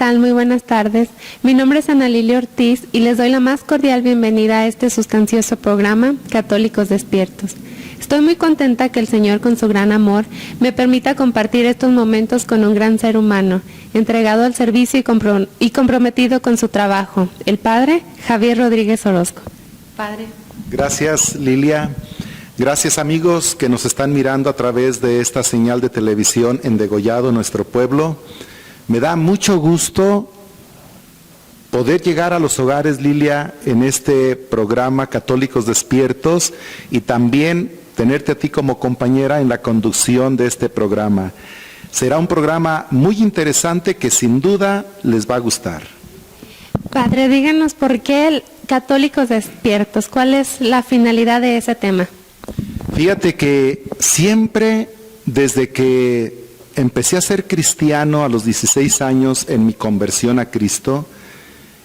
tal? Muy buenas tardes. Mi nombre es Ana Lilia Ortiz y les doy la más cordial bienvenida a este sustancioso programa, Católicos Despiertos. Estoy muy contenta que el Señor, con su gran amor, me permita compartir estos momentos con un gran ser humano, entregado al servicio y comprometido con su trabajo, el Padre Javier Rodríguez Orozco. Padre. Gracias, Lilia. Gracias, amigos que nos están mirando a través de esta señal de televisión en Degollado, nuestro pueblo. Me da mucho gusto poder llegar a los hogares, Lilia, en este programa Católicos Despiertos y también tenerte a ti como compañera en la conducción de este programa. Será un programa muy interesante que sin duda les va a gustar. Padre, díganos por qué Católicos Despiertos, ¿cuál es la finalidad de ese tema? Fíjate que siempre, desde que empecé a ser cristiano a los 16 años en mi conversión a Cristo,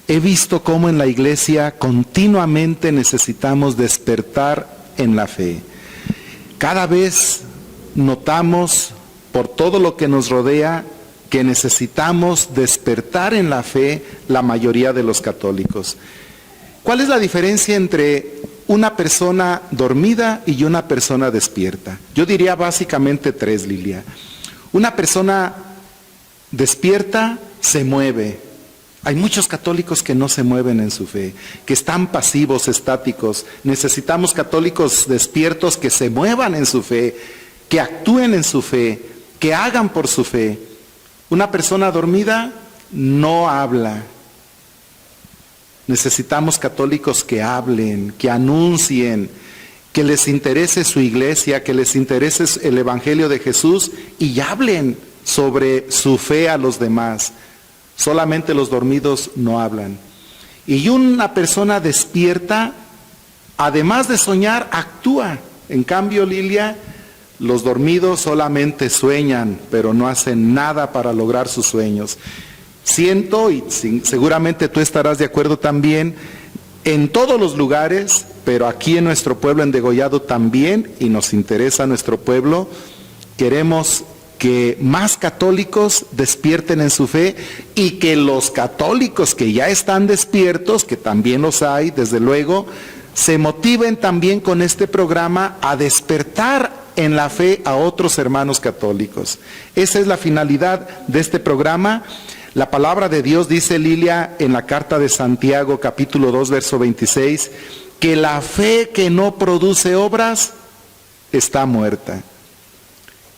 he visto cómo en la iglesia continuamente necesitamos despertar en la fe. Cada vez notamos por todo lo que nos rodea que necesitamos despertar en la fe la mayoría de los católicos. ¿Cuál es la diferencia entre una persona dormida y una persona despierta? Yo diría básicamente tres, Lilia. Una persona despierta se mueve. Hay muchos católicos que no se mueven en su fe, que están pasivos, estáticos. Necesitamos católicos despiertos que se muevan en su fe, que actúen en su fe, que hagan por su fe. Una persona dormida no habla. Necesitamos católicos que hablen, que anuncien, que les interese su iglesia, que les interese el Evangelio de Jesús y hablen sobre su fe a los demás. Solamente los dormidos no hablan. Y una persona despierta, además de soñar, actúa. En cambio, Lilia, los dormidos solamente sueñan, pero no hacen nada para lograr sus sueños. Siento, y seguramente tú estarás de acuerdo también, en todos los lugares, pero aquí en nuestro pueblo, en Degollado también, y nos interesa nuestro pueblo, queremos que más católicos despierten en su fe y que los católicos que ya están despiertos, que también los hay, desde luego, se motiven también con este programa a despertar en la fe a otros hermanos católicos. Esa es la finalidad de este programa. La palabra de Dios dice, Lilia, en la carta de Santiago, capítulo 2, verso 26, que la fe que no produce obras está muerta.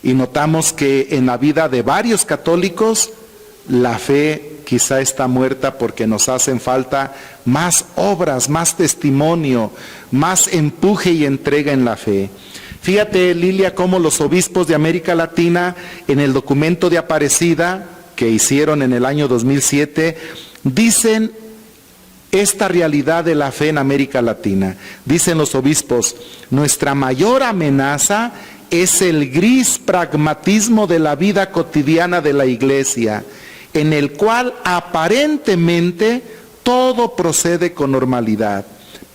Y notamos que en la vida de varios católicos, la fe quizá está muerta porque nos hacen falta más obras, más testimonio, más empuje y entrega en la fe. Fíjate, Lilia, cómo los obispos de América Latina, en el documento de Aparecida, que hicieron en el año 2007, dicen esta realidad de la fe en América Latina. Dicen los obispos, nuestra mayor amenaza es el gris pragmatismo de la vida cotidiana de la iglesia, en el cual aparentemente todo procede con normalidad,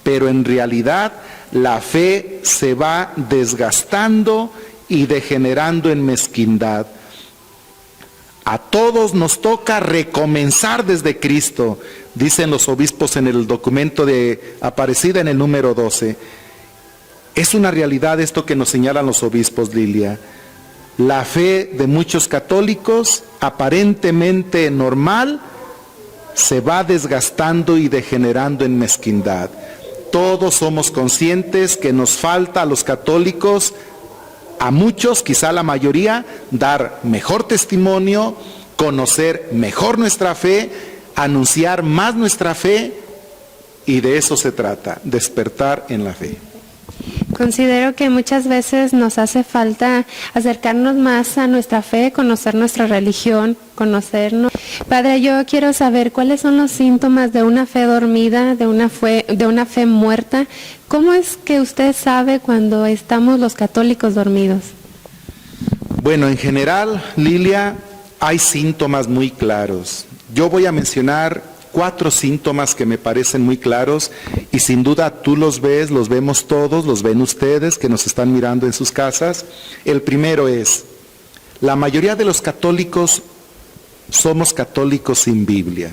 pero en realidad la fe se va desgastando y degenerando en mezquindad. A todos nos toca recomenzar desde Cristo, dicen los obispos en el documento de Aparecida en el número 12. Es una realidad esto que nos señalan los obispos, Lilia. La fe de muchos católicos, aparentemente normal, se va desgastando y degenerando en mezquindad. Todos somos conscientes que nos falta a los católicos, a muchos, quizá la mayoría, dar mejor testimonio, conocer mejor nuestra fe, anunciar más nuestra fe, y de eso se trata, despertar en la fe. Considero que muchas veces nos hace falta acercarnos más a nuestra fe, conocer nuestra religión, conocernos. Padre, yo quiero saber cuáles son los síntomas de una fe dormida, de una fe muerta. ¿Cómo es que usted sabe cuando estamos los católicos dormidos? Bueno, en general, Lilia, hay síntomas muy claros. Yo voy a mencionar 4 síntomas que me parecen muy claros y sin duda tú los ves, los vemos todos, los ven ustedes que nos están mirando en sus casas. El primero es, la mayoría de los católicos somos católicos sin Biblia.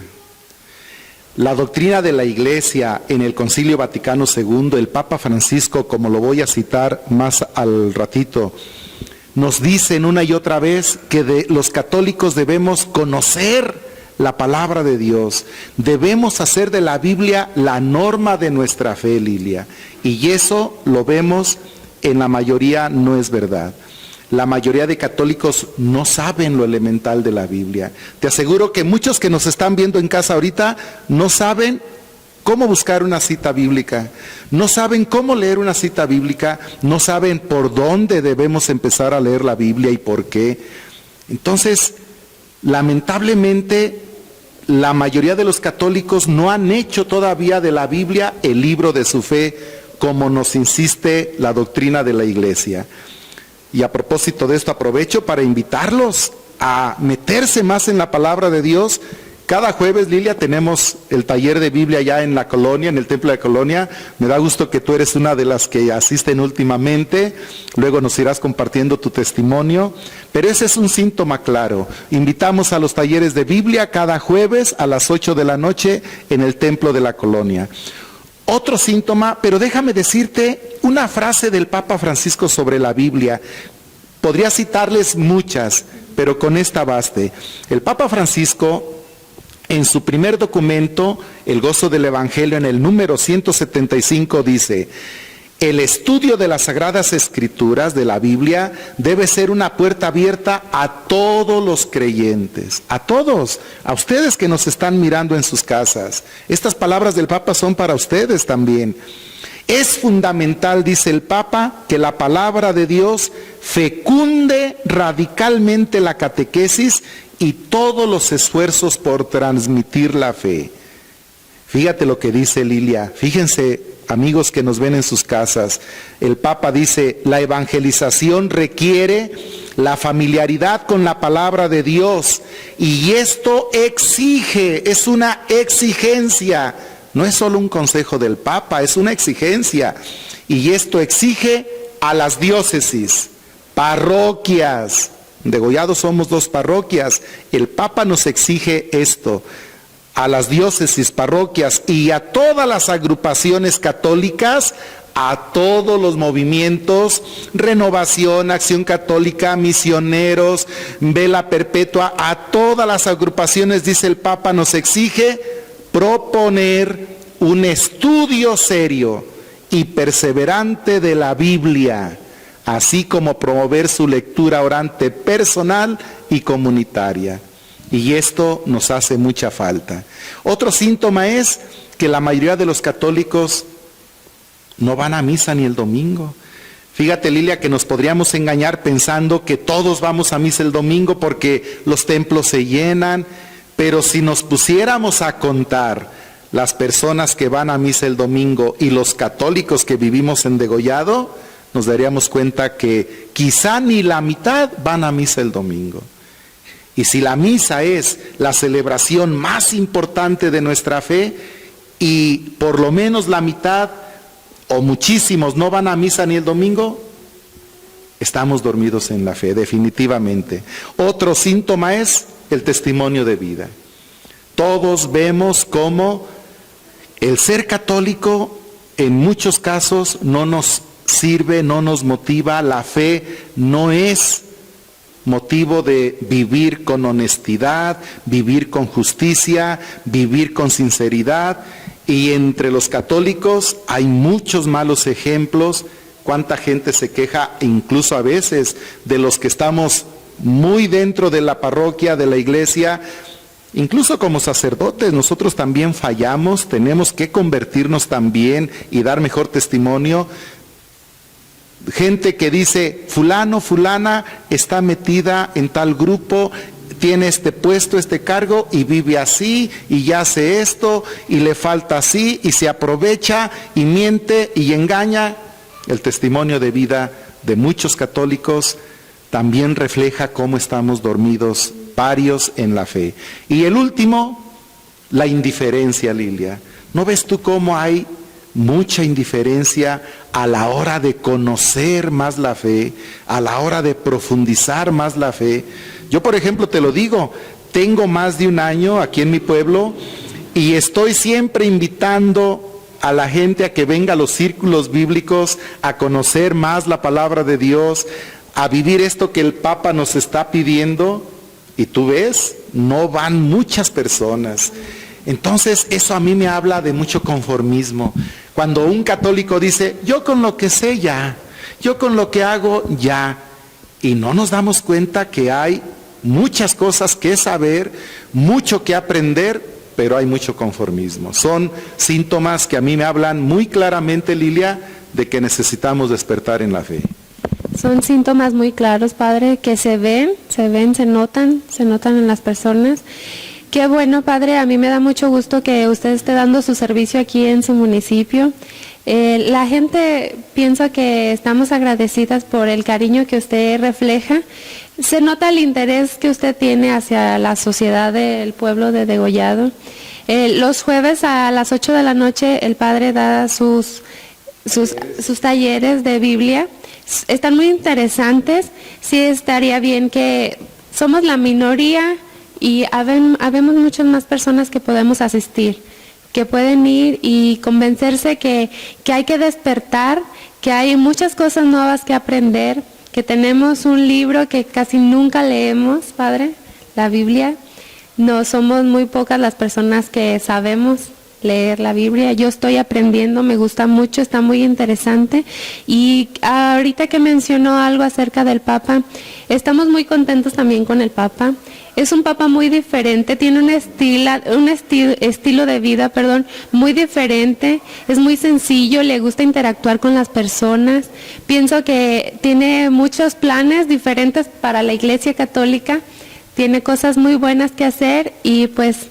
La doctrina de la Iglesia en el Concilio Vaticano II, el Papa Francisco, como lo voy a citar más al ratito, nos dicen una y otra vez que los católicos debemos conocer la palabra de Dios, debemos hacer de la Biblia la norma de nuestra fe, Lilia, y eso lo vemos en la mayoría no es verdad. La mayoría de católicos no saben lo elemental de la Biblia. Te aseguro que muchos que nos están viendo en casa ahorita no saben cómo buscar una cita bíblica, no saben cómo leer una cita bíblica, no saben por dónde debemos empezar a leer la Biblia y por qué. Entonces, lamentablemente, la mayoría de los católicos no han hecho todavía de la Biblia el libro de su fe, como nos insiste la doctrina de la Iglesia. Y a propósito de esto, aprovecho para invitarlos a meterse más en la palabra de Dios. Cada jueves, Lilia, tenemos el taller de Biblia ya en la colonia, en el templo de Colonia. Me da gusto que tú eres una de las que asisten últimamente. Luego nos irás compartiendo tu testimonio. Pero ese es un síntoma claro. Invitamos a los talleres de Biblia cada jueves a las 8 de la noche en el templo de la colonia. Otro síntoma, pero déjame decirte una frase del Papa Francisco sobre la Biblia. Podría citarles muchas, pero con esta baste. El Papa Francisco, en su primer documento, El gozo del Evangelio, en el número 175, dice: el estudio de las Sagradas Escrituras, de la Biblia, debe ser una puerta abierta a todos los creyentes, a todos, a ustedes que nos están mirando en sus casas. Estas palabras del Papa son para ustedes también. Es fundamental, dice el Papa, que la palabra de Dios fecunde radicalmente la catequesis y todos los esfuerzos por transmitir la fe. Fíjate lo que dice Lilia, fíjense, amigos que nos ven en sus casas. El Papa dice: la evangelización requiere la familiaridad con la palabra de Dios, y esto exige, es una exigencia, no es solo un consejo del Papa, es una exigencia, y esto exige a las diócesis, parroquias. Degollados somos 2 parroquias, el Papa nos exige esto, a las diócesis, parroquias y a todas las agrupaciones católicas, a todos los movimientos, Renovación, Acción Católica, Misioneros, Vela Perpetua, a todas las agrupaciones, dice el Papa, nos exige proponer un estudio serio y perseverante de la Biblia, así como promover su lectura orante personal y comunitaria. Y esto nos hace mucha falta. Otro síntoma es que la mayoría de los católicos no van a misa ni el domingo. Fíjate, Lilia, que nos podríamos engañar pensando que todos vamos a misa el domingo porque los templos se llenan, pero si nos pusiéramos a contar las personas que van a misa el domingo y los católicos que vivimos en Degollado, nos daríamos cuenta que quizá ni la mitad van a misa el domingo. Y si la misa es la celebración más importante de nuestra fe y por lo menos la mitad o muchísimos no van a misa ni el domingo, estamos dormidos en la fe, definitivamente. Otro síntoma es el testimonio de vida. Todos vemos cómo el ser católico en muchos casos no nos sirve, no nos motiva, la fe no es motivo de vivir con honestidad, vivir con justicia, vivir con sinceridad. Y entre los católicos hay muchos malos ejemplos. Cuánta gente se queja, incluso a veces, de los que estamos muy dentro de la parroquia, de la iglesia. Incluso como sacerdotes, nosotros también fallamos, tenemos que convertirnos también y dar mejor testimonio. Gente que dice: fulano, fulana está metida en tal grupo, tiene este puesto, este cargo y vive así y ya hace esto y le falta así y se aprovecha y miente y engaña. El testimonio de vida de muchos católicos también refleja cómo estamos dormidos varios en la fe. Y el último, la indiferencia, Lilia. ¿No ves tú cómo hay mucha indiferencia a la hora de conocer más la fe, a la hora de profundizar más la fe? Yo, por ejemplo, te lo digo, tengo más de un año aquí en mi pueblo y estoy siempre invitando a la gente a que venga a los círculos bíblicos, a conocer más la palabra de Dios, a vivir esto que el Papa nos está pidiendo, y tú ves, no van muchas personas. Entonces eso a mí me habla de mucho conformismo. Cuando un católico dice, yo con lo que sé ya, yo con lo que hago ya, y no nos damos cuenta que hay muchas cosas que saber, mucho que aprender, pero hay mucho conformismo. Son síntomas que a mí me hablan muy claramente, Lilia, de que necesitamos despertar en la fe. Son síntomas muy claros, Padre, que se notan en las personas. Qué bueno, Padre, a mí me da mucho gusto que usted esté dando su servicio aquí en su municipio. La gente piensa que estamos agradecidas por el cariño que usted refleja. Se nota el interés que usted tiene hacia la sociedad del pueblo de Degollado. Los jueves a las 8 de la noche el Padre da sus talleres de Biblia. Están muy interesantes. Sí estaría bien que somos la minoría y habemos muchas más personas que podemos asistir, que pueden ir y convencerse que hay que despertar, que hay muchas cosas nuevas que aprender, que tenemos un libro que casi nunca leemos, Padre, la Biblia. No somos muy pocas las personas que sabemos leer la Biblia. Yo estoy aprendiendo, me gusta mucho, está muy interesante. Y ahorita que mencionó algo acerca del Papa, estamos muy contentos también con el Papa. Es un Papa muy diferente, tiene un estilo de vida, muy diferente, es muy sencillo, le gusta interactuar con las personas. Pienso que tiene muchos planes diferentes para la Iglesia Católica, tiene cosas muy buenas que hacer y pues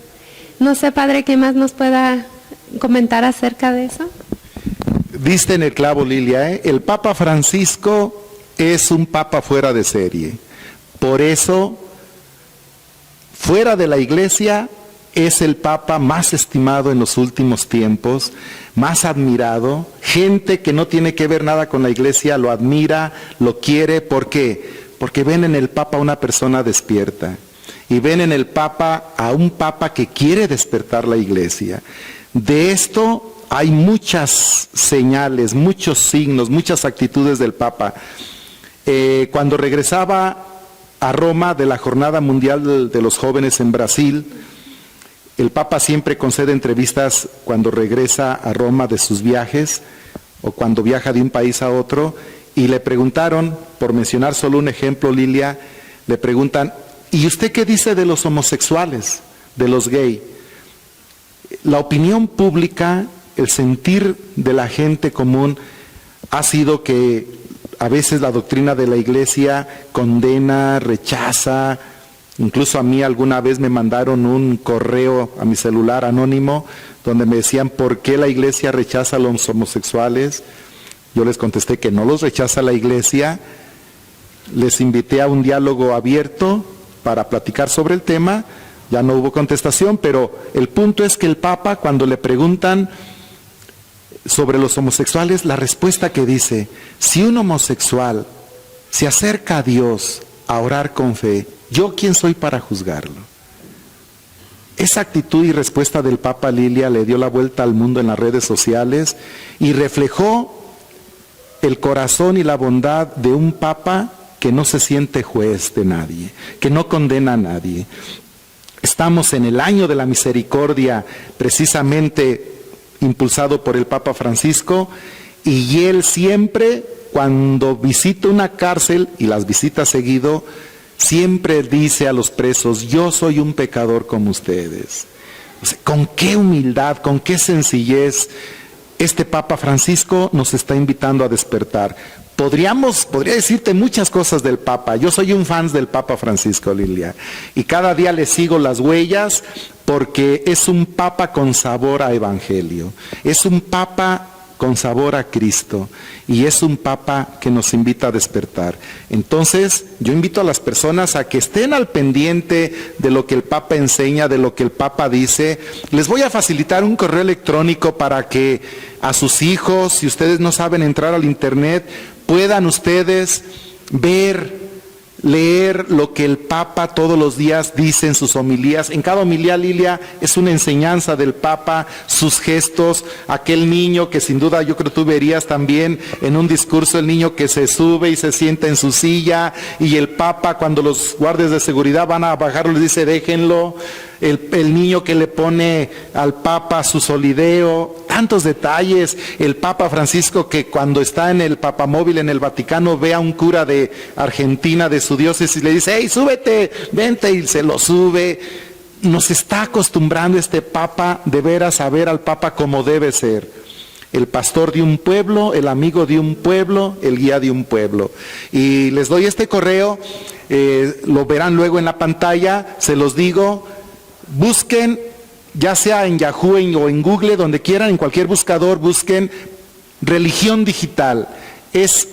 no sé, Padre, ¿qué más nos pueda comentar acerca de eso? Diste en el clavo, Lilia, ¿eh? El Papa Francisco es un Papa fuera de serie. Por eso, fuera de la Iglesia, es el Papa más estimado en los últimos tiempos, más admirado. Gente que no tiene que ver nada con la Iglesia lo admira, lo quiere. ¿Por qué? Porque ven en el Papa una persona despierta. Y ven en el Papa a un Papa que quiere despertar la Iglesia. De esto hay muchas señales, muchos signos, muchas actitudes del Papa. Cuando regresaba a Roma de la Jornada Mundial de los Jóvenes en Brasil, el Papa siempre concede entrevistas cuando regresa a Roma de sus viajes o cuando viaja de un país a otro, y le preguntaron, por mencionar solo un ejemplo, Lilia, le preguntan, ¿y usted qué dice de los homosexuales, de los gays? La opinión pública, el sentir de la gente común ha sido que a veces la doctrina de la Iglesia condena, rechaza. Incluso a mí alguna vez me mandaron un correo a mi celular anónimo donde me decían, ¿por qué la Iglesia rechaza a los homosexuales? Yo les contesté que no los rechaza la Iglesia. Les invité a un diálogo abierto para platicar sobre el tema. Ya no hubo contestación, pero el punto es que el Papa, cuando le preguntan sobre los homosexuales, la respuesta que dice, si un homosexual se acerca a Dios a orar con fe, ¿yo quién soy para juzgarlo? Esa actitud y respuesta del Papa, Lilia, le dio la vuelta al mundo en las redes sociales y reflejó el corazón y la bondad de un Papa que no se siente juez de nadie, que no condena a nadie. Estamos en el año de la misericordia, precisamente impulsado por el Papa Francisco, y él siempre, cuando visita una cárcel, y las visita seguido, siempre dice a los presos, yo soy un pecador como ustedes. O sea, con qué humildad, con qué sencillez este Papa Francisco nos está invitando a despertar. Podría decirte muchas cosas del Papa. Yo soy un fan del Papa Francisco, Lilia, y cada día le sigo las huellas porque es un Papa con sabor a Evangelio, es un Papa con sabor a Cristo y es un Papa que nos invita a despertar. Entonces, yo invito a las personas a que estén al pendiente de lo que el Papa enseña, de lo que el Papa dice. Les voy a facilitar un correo electrónico para que a sus hijos, si ustedes no saben entrar al internet, puedan ustedes ver leer lo que el Papa todos los días dice en sus homilías. En cada homilía, Lilia, es una enseñanza del Papa, sus gestos, aquel niño que sin duda yo creo tú verías también en un discurso, el niño que se sube y se sienta en su silla, y el Papa cuando los guardias de seguridad van a bajarlo les dice déjenlo. El niño que le pone al Papa su solideo, tantos detalles. El Papa Francisco que cuando está en el papamóvil en el Vaticano ve a un cura de Argentina, de su diócesis, y le dice, hey, súbete, vente, y se lo sube. Nos está acostumbrando este Papa de veras a ver al Papa como debe ser. El pastor de un pueblo, el amigo de un pueblo, el guía de un pueblo. Y les doy este correo, lo verán luego en la pantalla, se los digo. Busquen, ya sea en Yahoo o en Google, donde quieran, en cualquier buscador, busquen Religión Digital. Es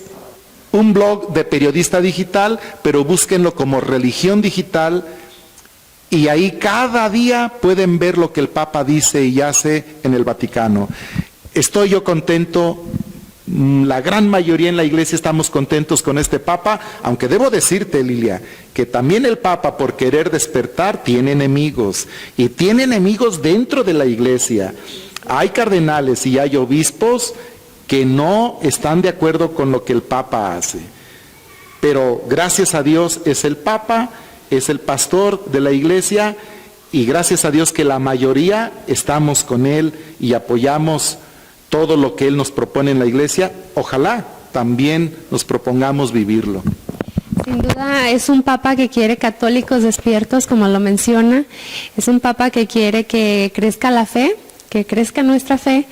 un blog de periodista digital, pero búsquenlo como Religión Digital, y ahí cada día pueden ver lo que el Papa dice y hace en el Vaticano. Estoy yo contento. La gran mayoría en la iglesia estamos contentos con este Papa, aunque debo decirte, Lilia, que también el Papa, por querer despertar, tiene enemigos, y tiene enemigos dentro de la iglesia. Hay cardenales y hay obispos que no están de acuerdo con lo que el Papa hace, pero gracias a Dios es el Papa, es el pastor de la iglesia, y gracias a Dios que la mayoría estamos con él y apoyamos todo lo que él nos propone en la iglesia. Ojalá también nos propongamos vivirlo. Sin duda es un Papa que quiere católicos despiertos, como lo menciona. Es un Papa que quiere que crezca la fe, que crezca nuestra fe.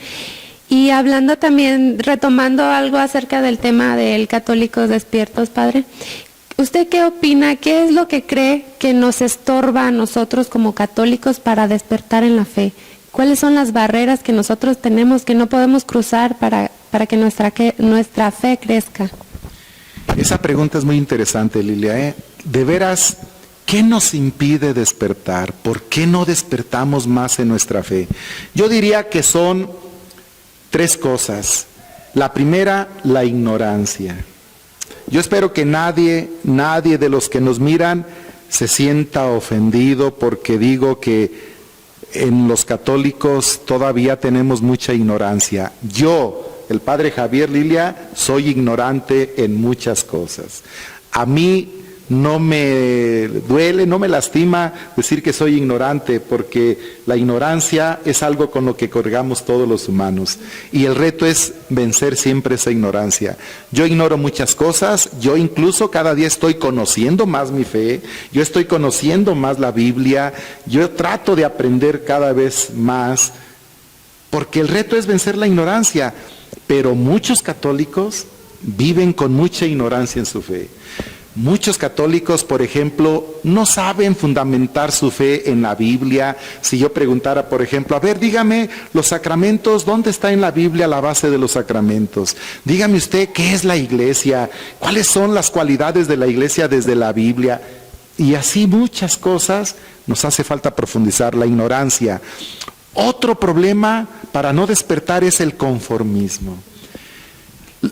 Y hablando también, retomando algo acerca del tema del católicos despiertos, Padre, ¿usted qué opina? ¿Qué es lo que cree que nos estorba a nosotros como católicos para despertar en la fe? ¿Cuáles son las barreras que nosotros tenemos que no podemos cruzar para que nuestra fe crezca? Esa pregunta es muy interesante, Lilia. De veras, ¿qué nos impide despertar? ¿Por qué no despertamos más en nuestra fe? Yo diría que son tres cosas. La primera, la ignorancia. Yo espero que nadie de los que nos miran se sienta ofendido porque digo que en los católicos todavía tenemos mucha ignorancia. Yo, el Padre Javier, Lilia, soy ignorante en muchas cosas. A mí no me duele, no me lastima decir que soy ignorante, porque la ignorancia es algo con lo que cargamos todos los humanos. Y el reto es vencer siempre esa ignorancia. Yo ignoro muchas cosas, yo incluso cada día estoy conociendo más mi fe, yo estoy conociendo más la Biblia, yo trato de aprender cada vez más, porque el reto es vencer la ignorancia. Pero muchos católicos viven con mucha ignorancia en su fe. Muchos católicos, por ejemplo, no saben fundamentar su fe en la Biblia. Si yo preguntara, por ejemplo, a ver, dígame los sacramentos, ¿dónde está en la Biblia la base de los sacramentos? Dígame usted, ¿qué es la iglesia? ¿Cuáles son las cualidades de la iglesia desde la Biblia? Y así muchas cosas nos hace falta profundizar, la ignorancia. Otro problema para no despertar es el conformismo.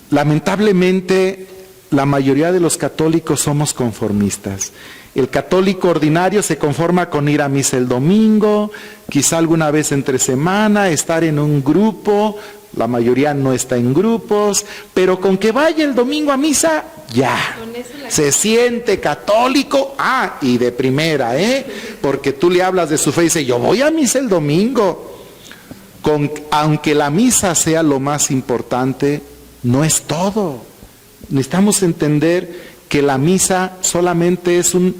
Lamentablemente, la mayoría de los católicos somos conformistas. El católico ordinario se conforma con ir a misa el domingo, quizá alguna vez entre semana, estar en un grupo. La mayoría no está en grupos, pero con que vaya el domingo a misa, ya, se siente católico. Y de primera, porque tú le hablas de su fe y dice, yo voy a misa el domingo. Aunque la misa sea lo más importante, no es todo. Necesitamos entender que la misa solamente es un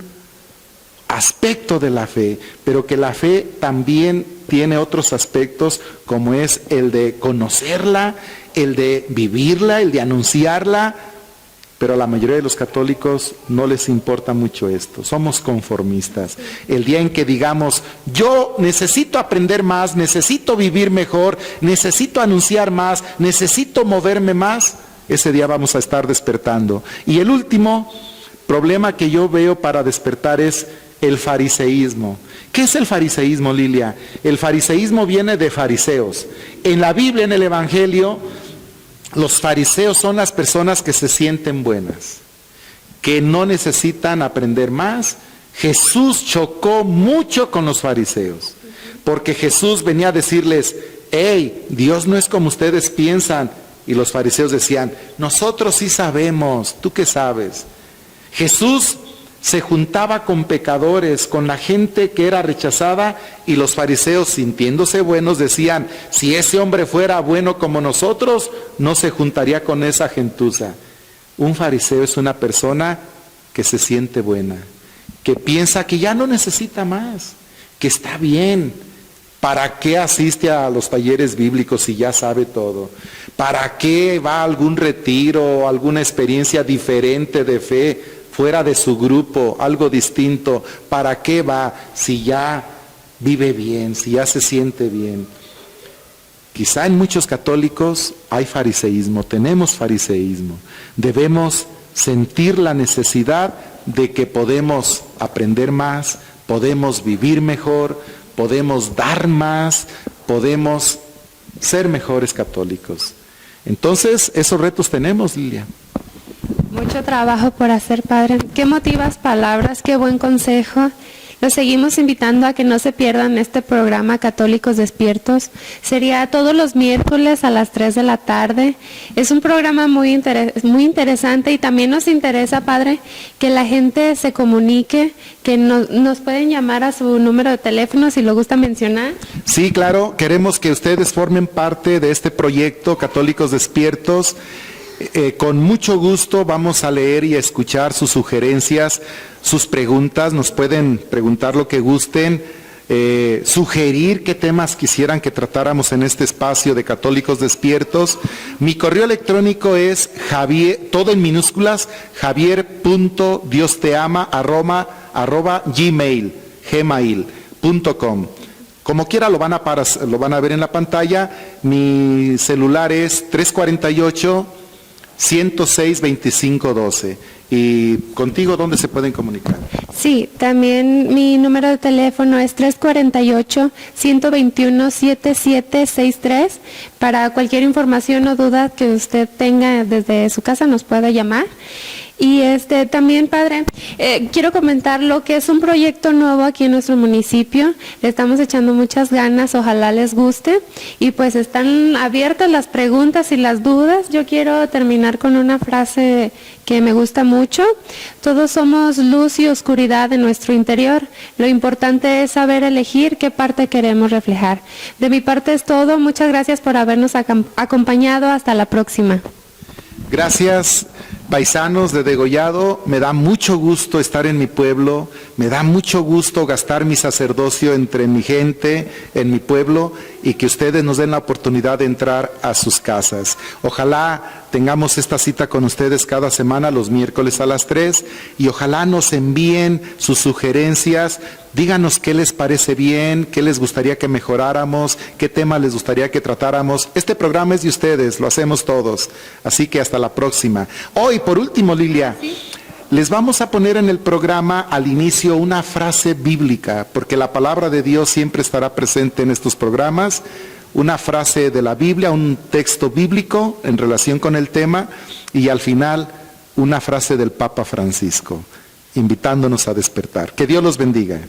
aspecto de la fe, pero que la fe también tiene otros aspectos, como es el de conocerla, el de vivirla, el de anunciarla, pero a la mayoría de los católicos no les importa mucho esto. Somos conformistas. El día en que digamos, yo necesito aprender más, necesito vivir mejor, necesito anunciar más, necesito moverme más, ese día vamos a estar despertando. Y el último problema que yo veo para despertar es el fariseísmo. ¿Qué es el fariseísmo, Lilia? El fariseísmo viene de fariseos. En la Biblia, en el Evangelio, los fariseos son las personas que se sienten buenas, que no necesitan aprender más. Jesús chocó mucho con los fariseos, porque Jesús venía a decirles, hey, Dios no es como ustedes piensan. Y los fariseos decían, nosotros sí sabemos, ¿tú qué sabes? Jesús se juntaba con pecadores, con la gente que era rechazada, y los fariseos, sintiéndose buenos, decían, si ese hombre fuera bueno como nosotros, no se juntaría con esa gentuza. Un fariseo es una persona que se siente buena, que piensa que ya no necesita más, que está bien. ¿Para qué asiste a los talleres bíblicos si ya sabe todo? ¿Para qué va a algún retiro, alguna experiencia diferente de fe, fuera de su grupo, algo distinto? ¿Para qué va si ya vive bien, si ya se siente bien? Quizá en muchos católicos hay fariseísmo, tenemos fariseísmo. Debemos sentir la necesidad de que podemos aprender más, podemos vivir mejor, podemos dar más, podemos ser mejores católicos. Entonces, esos retos tenemos, Lilia. Mucho trabajo por hacer, Padre. Qué emotivas palabras, qué buen consejo. Los seguimos invitando a que no se pierdan este programa Católicos Despiertos. Sería todos los miércoles a las 3 de la tarde. Es un programa muy interesante, y también nos interesa, Padre, que la gente se comunique, que nos pueden llamar a su número de teléfono si lo gusta mencionar. Sí, claro, queremos que ustedes formen parte de este proyecto Católicos Despiertos. Con mucho gusto vamos a leer y a escuchar sus sugerencias, sus preguntas. Nos pueden preguntar lo que gusten, sugerir qué temas quisieran que tratáramos en este espacio de Católicos Despiertos. Mi correo electrónico es Javier, todo en minúsculas, javier.diosteama@gmail.com. Como quiera lo van a ver en la pantalla. Mi celular es 348-106-2512. ¿Y contigo dónde se pueden comunicar? Sí, también mi número de teléfono es 348-121-7763. Para cualquier información o duda que usted tenga desde su casa nos puede llamar. Y también, Padre, quiero comentar lo que es un proyecto nuevo aquí en nuestro municipio. Le estamos echando muchas ganas, ojalá les guste. Y pues están abiertas las preguntas y las dudas. Yo quiero terminar con una frase que me gusta mucho. Todos somos luz y oscuridad en nuestro interior. Lo importante es saber elegir qué parte queremos reflejar. De mi parte es todo. Muchas gracias por habernos acompañado. Hasta la próxima. Gracias, paisanos de Degollado. Me da mucho gusto estar en mi pueblo, me da mucho gusto gastar mi sacerdocio entre mi gente, en mi pueblo, y que ustedes nos den la oportunidad de entrar a sus casas. Ojalá tengamos esta cita con ustedes cada semana, los miércoles a las 3, y ojalá nos envíen sus sugerencias. Díganos qué les parece bien, qué les gustaría que mejoráramos, qué tema les gustaría que tratáramos. Este programa es de ustedes, lo hacemos todos. Así que hasta la próxima. Hoy, por último, Lilia, les vamos a poner en el programa al inicio una frase bíblica, porque la palabra de Dios siempre estará presente en estos programas. Una frase de la Biblia, un texto bíblico en relación con el tema, y al final una frase del Papa Francisco, invitándonos a despertar. Que Dios los bendiga.